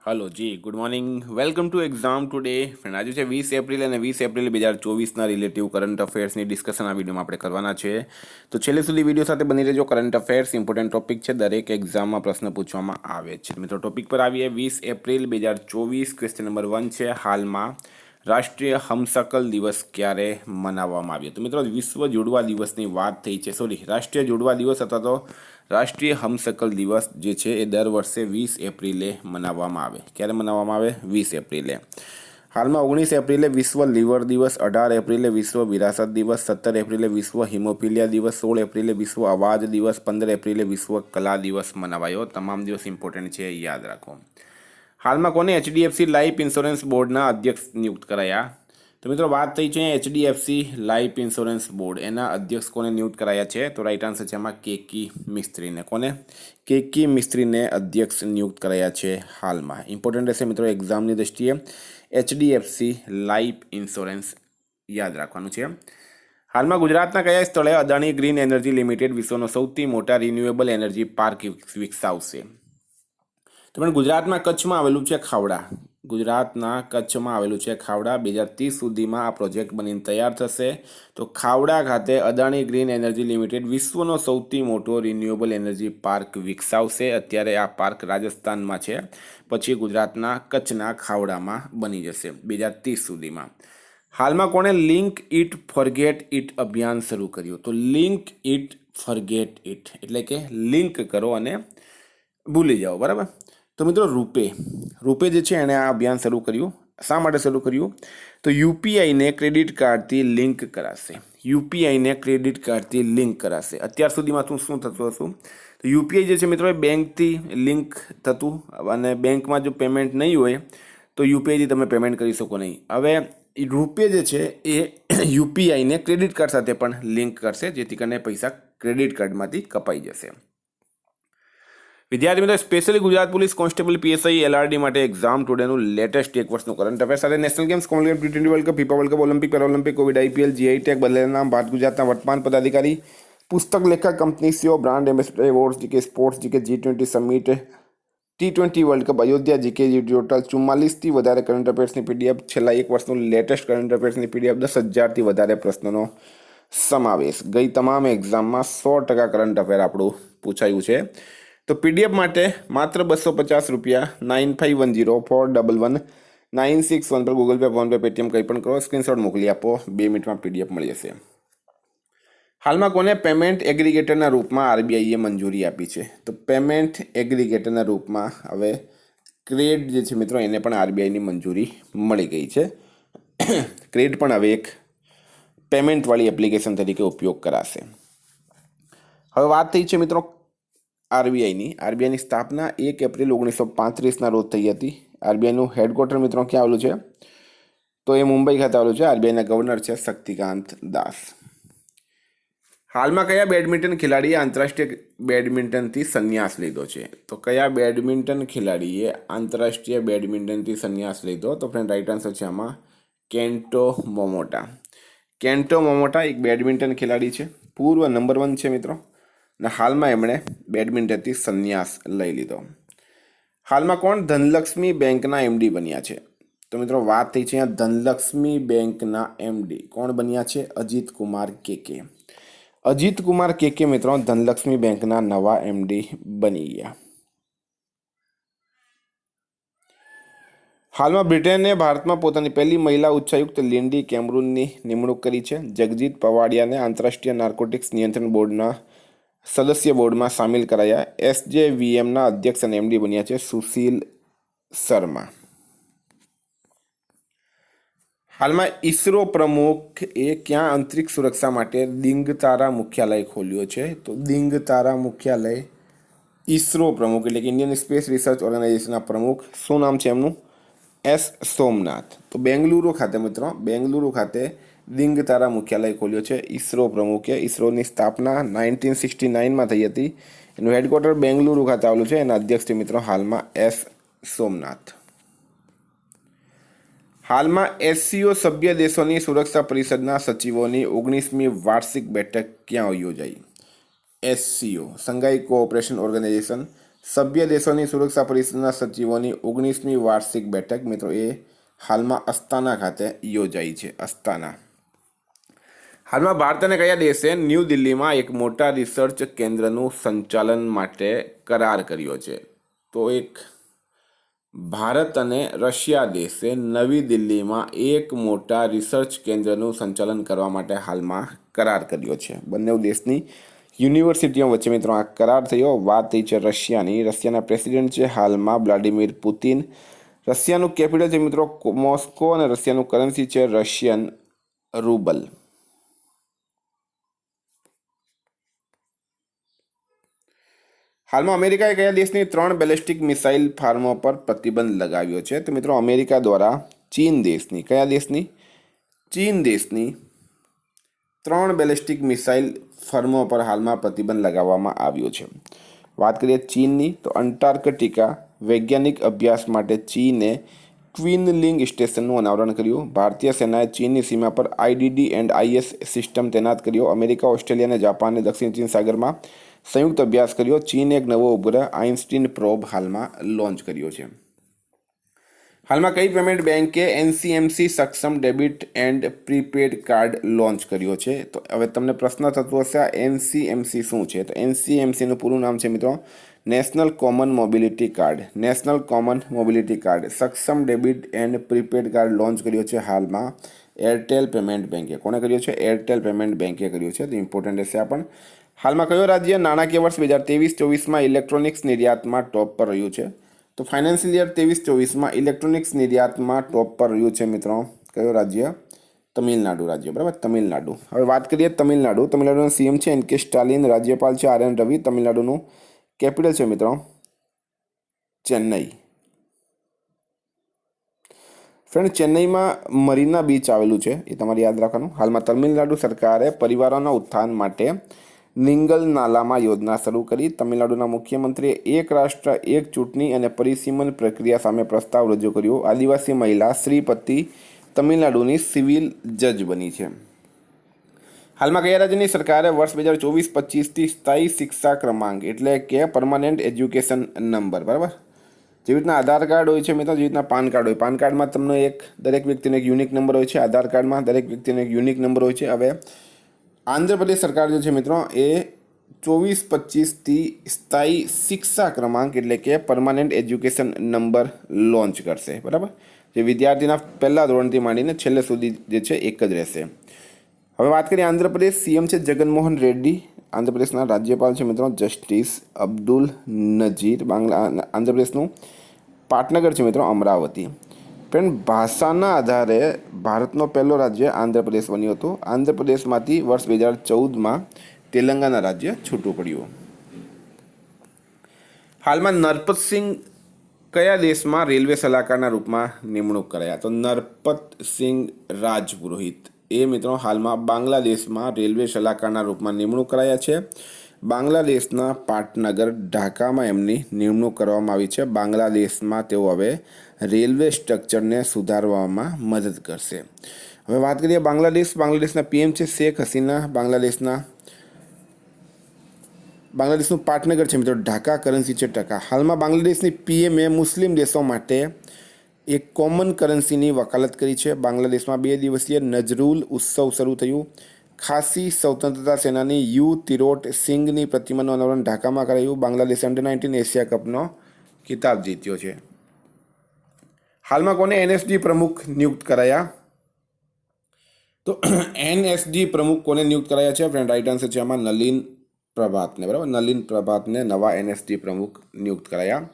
Hello જી, good morning. Welcome to exam today. Friend, આજે છે 20 એપ્રિલ અને 20 એપ્રિલ 2024ના રિલેટિવ કરંટ અફેર્સની ડિસ્કશન આ વિડીયોમાં આપણે કરવાના છે. તો છેલ્લે સુધી વિડીયો સાથે બની રહેજો. કરંટ અફેર્સ ઇમ્પોર્ટન્ટ ટોપિક છે, દરેક એક્ઝામમાં પ્રશ્ન પૂછવામાં આવે છે. મિત્રો, ટોપિક પર આવીએ. 20 એપ્રિલ 2024, ક્વેશ્ચન નંબર 1 છે. હાલમાં રાષ્ટ્રીય હમશકલ દિવસ ક્યારે મનાવવામાં આવ્યો? તો મિત્રો, વિશ્વ જોડવા દિવસની વાત થઈ છે. રાષ્ટ્રીય જોડવા દિવસ અથવા તો રાષ્ટ્રીય હમશકલ દિવસ જે છે એ દર વર્ષે 20 એપ્રિલે મનાવવામાં આવે. ક્યારે મનાવવામાં આવે? 20 એપ્રિલે. હાલમાં 19 એપ્રિલે વિશ્વ લીવર દિવસ, 18 એપ્રિલે વિશ્વ વિરાસત દિવસ, 17 એપ્રિલે વિશ્વ હિમોફિલિયા દિવસ, 16 એપ્રિલે વિશ્વ અવાજ દિવસ, 15 એપ્રિલે વિશ્વ કલા દિવસ મનાવાયો. તમામ દિવસ ઇમ્પોર્ટન્ટ છે, યાદ રાખો. હાલમાં કોને એચડીએફસી લાઈફ ઇન્સ્યોરન્સ બોર્ડના અધ્યક્ષ નિયુક્ત કરાયા? તો મિત્રો, વાત થઈ છે એચડીએફસી લાઈફ ઇન્સ્યોરન્સ બોર્ડ, એના અધ્યક્ષ કોને નિયુક્ત કરાયા છે? તો રાઈટ આન્સર છે એમાં કેકી મિસ્ત્રીને. કોને? કેકી મિસ્ત્રીને અધ્યક્ષ નિયુક્ત કરાયા છે હાલમાં. ઇમ્પોર્ટન્ટ રહેશે મિત્રો એક્ઝામની દ્રષ્ટિએ. એચડીએફસી લાઈફ ઇન્સ્યોરન્સ યાદ રાખવાનું છે. હાલમાં ગુજરાતના કયા સ્થળે અદાણી ગ્રીન એનર્જી લિમિટેડ વિશ્વનો સૌથી મોટા રિન્યુએબલ એનર્જી પાર્ક વિકસાવશે? તો પણ ગુજરાતમાં કચ્છમાં આવેલું છે ખાવડા. ગુજરાતના કચ્છમાં આવેલું છે ખાવડા. 2030 સુધીમાં આ પ્રોજેક્ટ બનીને તૈયાર થશે. તો ખાવડા ખાતે અદાણી ગ્રીન એનર્જી લિમિટેડ વિશ્વનો સૌથી મોટો રિન્યુએબલ એનર્જી પાર્ક વિકસાવશે. અત્યારે આ પાર્ક રાજસ્થાનમાં છે, પછી ગુજરાતના કચ્છના ખાવડામાં બની જશે 2030 સુધીમાં. હાલમાં કોણે લિંક ઇટ ફોરગેટ ઇટ અભિયાન શરૂ કર્યું? તો લિંક ઇટ ફોરગેટ ઇટ એટલે કે લિંક કરો અને ભૂલી જાઓ, બરાબર. તો મિત્રો, રૂપે જે છે એણે આ અભિયાન શરૂ કર્યું. શા માટે શરૂ કર્યું? તો યુપીઆઈને ક્રેડિટ કાર્ડથી લિંક કરાશે. યુપીઆઈને ક્રેડિટ કાર્ડથી લિંક કરાશે. અત્યાર સુધીમાં શું થતું હતું? તો યુપીઆઈ જે છે મિત્રો એ બેંકથી લિંક થતું, અને બેંકમાં જો પેમેન્ટ નહીં હોય તો યુપીઆઈથી તમે પેમેન્ટ કરી શકો નહીં. હવે રૂપે જે છે એ યુપીઆઈને ક્રેડિટ કાર્ડ સાથે પણ લિંક કરશે, જેથી કરીને પૈસા ક્રેડિટ કાર્ડમાંથી કપાઈ જશે. વિદ્યાર્થી મિત્રો, specially Gujarat police constable, PSI, LRD માટે એક્ઝામ ટુડેનું લેટેસ્ટ એક વર્ષનું કરંટ અફેર સાથે નેશનલ ગેમ્સ, કોમનવેલ્થ, ટી20 world cup, FIFA world cup, Olympic, Paralympic, Covid, IPL, GI tag, બદલેલા નામ, ભારત ગુજરાતના વર્તમાન પદાધિકારી, પુસ્તક લેખક, company CEO, brand ambassador awards, GK sports, GK G20 summit, ટી20 world cup, Ayodhya, GK total 44થી વધારે કરંટ અફેર્સની પીડીએફ, છેલ્લા એક વર્ષનું લેટેસ્ટ કરંટ અફેર્સની પીડીએફ, 10,000થી વધારે પ્રશ્નોનો સમાવેશ. ગઈ તમામ એક્ઝામમાં 100% કરંટ અફેર આપણું પૂછાયું છે. તો પીડીએફ માટે માત્ર 250 રૂપિયા, 9510411961 પર ગૂગલ પે, ફોનપે, પેટીએમ કંઈ પણ કરો, સ્ક્રીનશોટ મોકલી આપો, 2 મિનિટમાં પીડીએફ મળી જશે. હાલમાં કોને પેમેન્ટ એગ્રીગેટરના રૂપમાં આરબીઆઈએ મંજૂરી આપી છે? તો પેમેન્ટ એગ્રીગેટરના રૂપમાં હવે ક્રેડ જે છે મિત્રો, એને પણ આરબીઆઈની મંજૂરી મળી ગઈ છે. ક્રેડ પણ હવે એક પેમેન્ટવાળી એપ્લિકેશન તરીકે ઉપયોગ કરાશે. હવે વાત થઈ છે મિત્રો આરબીઆઈની સ્થાપના 1 એપ્રિલ 1935ના રોજ થઈ હતી. આરબીઆઈનું હેડક્વાર્ટર મિત્રો ક્યાં આવેલું છે? તો એ મુંબઈ ખાતે આવેલું છે. આરબીઆઈના ગવર્નર છે શક્તિકાંત દાસ. હાલમાં કયા બેડમિન્ટન ખેલાડીએ આંતરરાષ્ટ્રીય બેડમિન્ટનથી સંન્યાસ લીધો છે? તો કયા બેડમિન્ટન ખેલાડીએ આંતરરાષ્ટ્રીય બેડમિન્ટનથી સંન્યાસ લીધો? તો ફ્રેન્ડ, રાઈટ આન્સર છે આમાં કેન્ટો મોમોટા. કેન્ટો મોમોટા એક બેડમિન્ટન ખેલાડી છે, પૂર્વ નંબર 1 છે મિત્રો, અને હાલમાં એમણે બેડમિન્ટનથી સંન્યાસ લઈ લીધો. હાલમાં કોણ ધનલક્ષ્મી બેંકના એમડી બન્યા છે? તો મિત્રો, વાત થઈ છે અહીંયા ધનલક્ષ્મી બેંકના એમડી કોણ બન્યા છે? અજીત કુમાર કેકે. અજીત કુમાર કેકે મિત્રો ધનલક્ષ્મી બેંકના નવા એમડી બની ગયા. હાલમાં બ્રિટને ભારતમાં પોતાની પહેલી મહિલા ઉચ્ચાયુક્ત લિન્ડી કેમરૂનની નિમણૂક કરી છે. જગજીત પવાડિયાને આંતરરાષ્ટ્રીય નાર્કોટિક્સ નિયંત્રણ બોર્ડના સદસ્ય બોર્ડમાં સામેલ કરાયા. એસજેવીએમના અધ્યક્ષ અને એમડી બન્યા છે સુશીલ શર્મા. હાલમાં ઈસરો પ્રમુખ એ ક્યાં અંતરિક્ષ સુરક્ષા માટે દિંગતારા મુખ્યાલય ખોલ્યો છે? તો દિંગતારા મુખ્યાલય ઈસરો પ્રમુખ એટલે કે ઇન્ડિયન સ્પેસ રિસર્ચ ઓર્ગેનાઇઝેશનના પ્રમુખ, શું નામ છે એમનું? એસ સોમનાથ. તો બેંગલુરુ ખાતે મિત્રો, બેંગલુરુ ખાતે દિંગતારા મુખ્યાલય ખોલ્યો છે ઈસરો પ્રમુખે. ઈસરોની સ્થાપના 1969માં થઈ હતી. એનું હેડક્વાર્ટર બેંગલુરુ ખાતે આવેલું છે. એના અધ્યક્ષ છે મિત્રો હાલમાં એસ સોમનાથ. હાલમાં એસસીઓ સભ્ય દેશોની સુરક્ષા પરિષદના સચિવોની 19મી વાર્ષિક બેઠક ક્યાં યોજાઈ? એસસીઓ સંઘાઈ કોઓપરેશન ઓર્ગેનાઇઝેશન સભ્ય દેશોની સુરક્ષા પરિષદના સચિવોની 19મી વાર્ષિક બેઠક મિત્રો એ હાલમાં અસ્તાના ખાતે યોજાઈ છે. અસ્તાના. હાલમાં ભારત અને કયા દેશે ન્યૂ દિલ્હીમાં એક મોટા રિસર્ચ કેન્દ્રનું સંચાલન માટે કરાર કર્યો છે? તો એક ભારત અને રશિયા દેશે નવી દિલ્હીમાં એક મોટા રિસર્ચ કેન્દ્રનું સંચાલન કરવા માટે હાલમાં કરાર કર્યો છે. બંને દેશની યુનિવર્સિટીઓ વચ્ચે મિત્રો આ કરાર થયો. વાત થઈ છે રશિયાની. રશિયાના પ્રેસિડેન્ટ છે હાલમાં વ્લાડિમીર પુતિન. રશિયાનું કેપિટલ છે મિત્રો મોસ્કો અને રશિયાનું કરન્સી છે રશિયન રૂબલ. હાલમાં અમેરિકાએ કયા દેશની 3 બેલિસ્ટિક મિસાઇલ ફાર્મો પર પ્રતિબંધ લગાવ્યો છે? તો મિત્રો અમેરિકા દ્વારા ચીન દેશની, કયા દેશની? ચીન દેશની 3 બેલિસ્ટિક મિસાઇલ ફર્મો પર હાલમાં પ્રતિબંધ લગાવવામાં આવ્યો છે. વાત કરીએ ચીનની તો અંટાર્કટિકા વૈજ્ઞાનિક અભ્યાસ માટે ચીને ક્વિનલિંગ સ્ટેશનનું અનાવરણ કર્યું. ભારતીય સેનાએ ચીનની સીમા પર IDD&IS સિસ્ટમ તૈનાત કર્યો. અમેરિકા, ઓસ્ટ્રેલિયા અને જાપાન અને દક્ષિણ ચીન સાગરમાં સંયુક્ત અભ્યાસ કર્યો. ચીને એક નવો ઉપગ્રહ આઇન્સ્ટીન પ્રોબ હાલમાં લોન્ચ કર્યો છે. હાલમાં કઈ પેમેન્ટ બેંકે NCMC સક્ષમ debit and prepaid card launch કર્યો છે? તો હવે તમને પ્રશ્ન થતો હશે આ NCMC શું છે? તો NCMCનું પૂરું નામ છે મિત્રો national common mobility card. National common mobility card સક્ષમ debit and prepaid card launch કર્યો છે હાલમાં એરટેલ પેમેન્ટ બેંકે. કોણે કર્યો છે? એરટેલ પેમેન્ટ બેંકે કર્યો છે. તો ઇમ્પોર્ટન્ટ રહેશે આ પણ. હાલમાં કયો રાજ્ય નાણાકીય વર્ષ 2023-24માં ઇલેક્ટ્રોનિક્સ નિર્યાતમાં ટોપ પર રહ્યું છે? તો ફાઇનાન્શિયલ યર 23-24માં ઇલેક્ટ્રોનિક્સ નિર્યાતમાં ટોપ પર રહ્યું છે મિત્રો કયો રાજ્ય? તમિલનાડુ રાજ્ય. બરાબર, તમિલનાડુ. હવે વાત કરીએ તમિલનાડુ. તમિલનાડુના CM છે NK સ્ટાલિન. રાજ્યપાલ છે RN રવિ. તમિલનાડુનું કેપિટલ છે મિત્રો ચેન્નઈ. ફ્રેન્ડ, ચેન્નઈમાં મરીના બીચ આવેલું છે, એ તમારે યાદ રાખવાનું. હાલમાં તમિલનાડુ સરકારે પરિવારોના ઉત્થાન માટે નિંગલ નાલામાં યોજના શરૂ કરી. તમિલનાડુના મુખ્યમંત્રીએ એક રાષ્ટ્ર એક ચૂંટણી અને પરિસીમન પ્રક્રિયા સામે પ્રસ્તાવ રજૂ કર્યો. આદિવાસી મહિલા શ્રીપતિ તમિલનાડુની સિવિલ જજ બની છે. હાલમાં કયા રાજ્યની સરકારે વર્ષ 2024-25થી સ્થાયી શિક્ષા ક્રમાંક એટલે કે પરમાનન્ટ એજ્યુકેશન નંબર, બરાબર, જેવી રીતના આધાર કાર્ડ હોય છે મિત્રો, જેવી રીતના પાન કાર્ડ હોય, પાન કાર્ડમાં તમને દરેક વ્યક્તિનો એક યુનિક નંબર હોય છે, આધાર કાર્ડમાં દરેક વ્યક્તિનો એક યુનિક નંબર હોય છે. હવે આંધ્રપ્રદેશ સરકાર જે છે મિત્રો એ 24-25થી સ્થાયી શિક્ષા ક્રમાંક એટલે કે પરમાનન્ટ એજ્યુકેશન નંબર લોન્ચ કરશે, બરાબર, જે વિદ્યાર્થીના પહેલા ધોરણથી માંડીને છેલ્લે સુધી જે છે એક જ રહેશે. હવે વાત કરીએ આંધ્રપ્રદેશ. CM છે જગનમોહન રેડ્ડી. આંધ્રપ્રદેશના રાજ્યપાલ છે મિત્રો જસ્ટિસ અબ્દુલ નજીર. આંધ્રપ્રદેશનું પાટનગર છે મિત્રો અમરાવતી. પણ ભાષાના આધારે ભારતનો પહેલો રાજ્ય આંધ્રપ્રદેશ બન્યું હતું. આંધ્રપ્રદેશમાંથી વર્ષ 2014માં તેલંગાના રાજ્ય છૂટું પડ્યું. હાલમાં નરપતસિંહ કયા દેશમાં રેલવે સલાહકારના રૂપમાં નિમણૂક કરાયા? તો નરપતસિંહ રાજપુરોહિત એ મિત્રો હાલમાં બાંગ્લાદેશમાં રેલવે સલાહકારના રૂપમાં નિમણૂક કરાયા છે. બાંગ્લાદેશના પાટનગર ઢાકામાં એમની નિમણૂક કરવામાં આવી છે. બાંગ્લાદેશમાં તેઓ હવે રેલવે સ્ટ્રક્ચરને સુધારવામાં મદદ કરશે. હવે વાત કરીએ બાંગ્લાદેશના PM છે શેખ હસીના. બાંગ્લાદેશનું પાટનગર છે મિત્રો ઢાકા. કરન્સી છે ટકા. હાલમાં બાંગ્લાદેશની PMએ મુસ્લિમ દેશો માટે એક કોમન કરન્સીની વકાલત કરી છે. બાંગ્લાદેશમાં 2 દિવસીય નજરુલ ઉત્સવ શરૂ થયું. ખાસી સ્વતંત્રતા સેનાની યુ તિરોટ સિંઘની પ્રતિમાનું અનાવરણ ઢાકામાં કરાયું. બાંગ્લાદેશે અંડર-19 એશિયા કપનો ખિતાબ જીત્યો છે. હાલમાં કોને NSG પ્રમુખ નિયુક્ત કરાયા? તો NSG પ્રમુખ કોને નિયુક્ત કરાયા છે? ફ્રેન્ડ, રાઈટ આન્સર છે આમાં નલિન પ્રભાતને, બરાબર, નલિન પ્રભાતને નવા NSG પ્રમુખ નિયુક્ત કરાયા.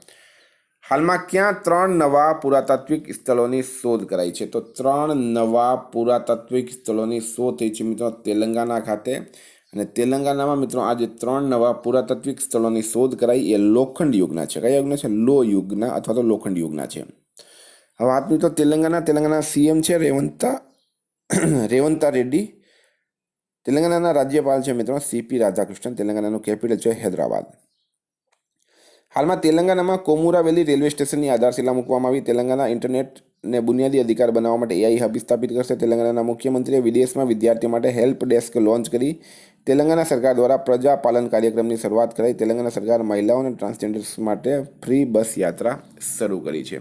હાલમાં ક્યાં 3 નવા પુરાતાત્વિક સ્થળોની શોધ કરાઈ છે? તો 3 નવા પુરાતાત્વિક સ્થળોની શોધ થઈ છે મિત્રો તેલંગાના ખાતે. અને તેલંગાનામાં મિત્રો આ જે 3 નવા પુરાતાત્વિક સ્થળોની શોધ કરાઈ એ લોખંડ યુગના છે. કયા યુગના છે? લો યુગના અથવા તો લોખંડ યુગના છે. હવે વાત કરીએ તો તેલંગાના CM છે રેવંતા રેડ્ડી. તેલંગાનાના રાજ્યપાલ છે મિત્રો CP રાધાકૃષ્ણન. તેલંગાનાનું કેપિટલ છે હૈદરાબાદ. હાલમાં તેલંગાનામાં કોમુરા વેલી રેલવે સ્ટેશનની આધારશિલા મૂકવામાં આવી. તેલંગાના ઇન્ટરનેટ ને બુનિયાદી અધિકાર બનાવવા માટે એઆઈ હબ સ્થાપિત કરશે. તેલંગાણાના મુખ્યમંત્રીએ વિદેશમાં વિદ્યાર્થીઓ માટે હેલ્પ ડેસ્ક લોન્ચ કરી. તેલંગાણા સરકાર દ્વારા પ્રજાપાલન કાર્યક્રમની શરૂઆત કરાઈ. તેલંગાણા સરકાર મહિલાઓ અને ટ્રાન્સજેન્ડર્સ માટે ફ્રી બસ યાત્રા શરૂ કરી છે.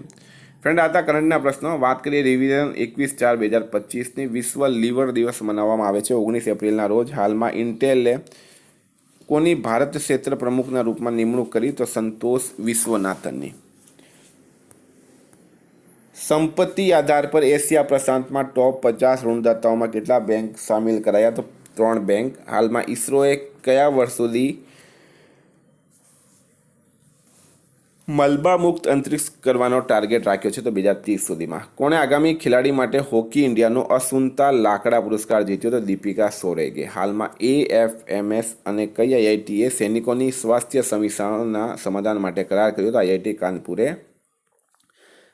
ફ્રેન્ડ, આ હતા કરંટના પ્રશ્નો. વાત કરીએ રિવિઝન 21/4/2025ની. વિશ્વ લીવર દિવસ મનાવવામાં આવે છે 19 એપ્રિલના રોજ. હાલમાં ઇન્ટેલે કોની ભારત ક્ષેત્ર પ્રમુખના રૂપમાં નિમણૂક કરી? તો સંતોષ વિશ્વનાથનની. સંપત્તિ આધાર પર એશિયા પ્રશાંતમાં ટોપ 50 ઋણદાતાઓમાં કેટલા બેંક સામેલ કરાયા? તો 3 બેંક. હાલમાં ઈસરોએ કયા વર્ષ સુધી મલબા મુક્ત અંતરિક્ષ કરવાનો ટાર્ગેટ રાખ્યો છે? તો 2030 સુધીમાં. કોણે આગામી ખેલાડી માટે હોકી ઇન્ડિયાનો અસુંતા લાકડા પુરસ્કાર જીત્યો? તો દીપિકા સોરેગે. હાલમાં AFMS અને કઈ આઈઆઈટીએ સૈનિકોની સ્વાસ્થ્ય સમસ્યાઓના સમાધાન માટે કરાર કર્યો? તો IIT કાનપુરે.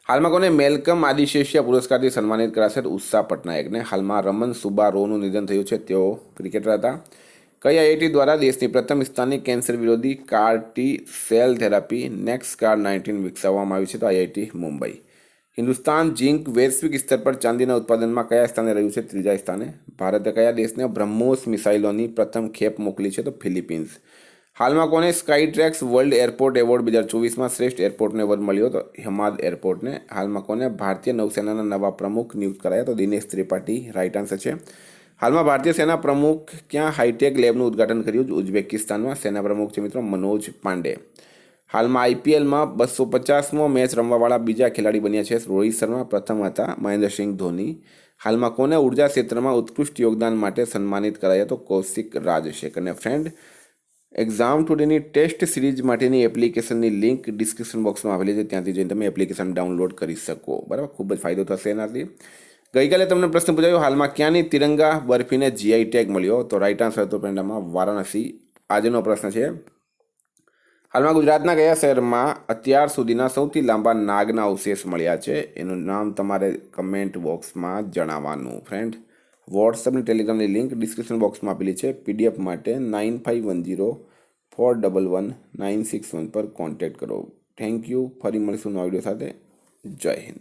હાલમાં કોને મેલકમ આદિશેષિયા પુરસ્કારથી સન્માનિત કરાશે? તો ઉષા પટનાયકને. હાલમાં રમન સુબ્બારોનું નિધન થયું છે. તેઓ ક્રિકેટર હતા. કઈ આઈઆઈટી દ્વારા દેશની પ્રથમ સ્થાનની કેન્સર વિરોધી CAR-T સેલ થેરાપી NextCAR-19 વિકસાવવામાં આવી છે? તો IIT મુંબઈ. હિન્દુસ્તાન ઝિંક વૈશ્વિક સ્તર પર ચાંદીના ઉત્પાદનમાં કયા સ્થાને રહ્યું છે? 3જા સ્થાને. ભારતે કયા દેશને બ્રહ્મોસ મિસાઇલોની પ્રથમ ખેપ મોકલી છે? તો ફિલિપિન્સ. હાલમાં કોને સ્કાયટ્રેક્સ વર્લ્ડ એરપોર્ટ એવોર્ડ 2024માં શ્રેષ્ઠ એરપોર્ટનો એવોર્ડ મળ્યો? તો હેમાદ એરપોર્ટને. હાલમાં કોને ભારતીય નૌસેનાના નવા પ્રમુખ નિયુક્ત કરાયા? તો દિનેશ ત્રિપાઠી રાઇટ આન્સર છે. હાલમાં ભારતીય સેના પ્રમુખ ક્યાં હાઈટેક લેબનું ઉદ્ઘાટન કર્યું? ઉઝબેકિસ્તાનમાં. સેના પ્રમુખ છે મિત્રો મનોજ પાંડે. હાલમાં IPLમાં 250મો મેચ રમવાવાળા બીજા ખેલાડી બન્યા છે રોહિત શર્મા. પ્રથમ હતા મહેન્દ્રસિંહ ધોની. હાલમાં કોને ઉર્જા ક્ષેત્રમાં ઉત્કૃષ્ટ યોગદાન માટે સન્માનિત કરાયા? તો કૌશિક રાજશેખર. અને ફ્રેન્ડ, એક્ઝામ ટુડેની ટેસ્ટ સિરીઝ માટેની એપ્લિકેશનની લિંક ડિસ્ક્રિપ્શન બોક્સમાં આવેલી છે. ત્યાંથી જઈને તમે એપ્લિકેશન ડાઉનલોડ કરી શકો. બરાબર, ખૂબ જ ફાયદો થશે એનાથી. ગઈકાલે તમને પ્રશ્ન પૂછાયો, હાલમાં ક્યાંની તિરંગા બરફીને GI ટેગ મળ્યો? તો રાઇટ આન્સર હતો ફ્રેન્ડમાં વારાણસી. આજનો પ્રશ્ન છે, હાલમાં ગુજરાતના કયા શહેરમાં અત્યાર સુધીના સૌથી લાંબા નાગના અવશેષ મળ્યા છે? એનું નામ તમારે કમેન્ટ બોક્સમાં જણાવવાનું. ફ્રેન્ડ, વોટ્સઅપ અને ટેલિગ્રામની લિંક ડિસ્ક્રિપ્શન બોક્સમાં આપેલી છે. PDF માટે 9510411961 પર કોન્ટેક્ટ કરો. Thank you. ફરી મળીશું નવા વિડીયો સાથે. જય હિન્દ.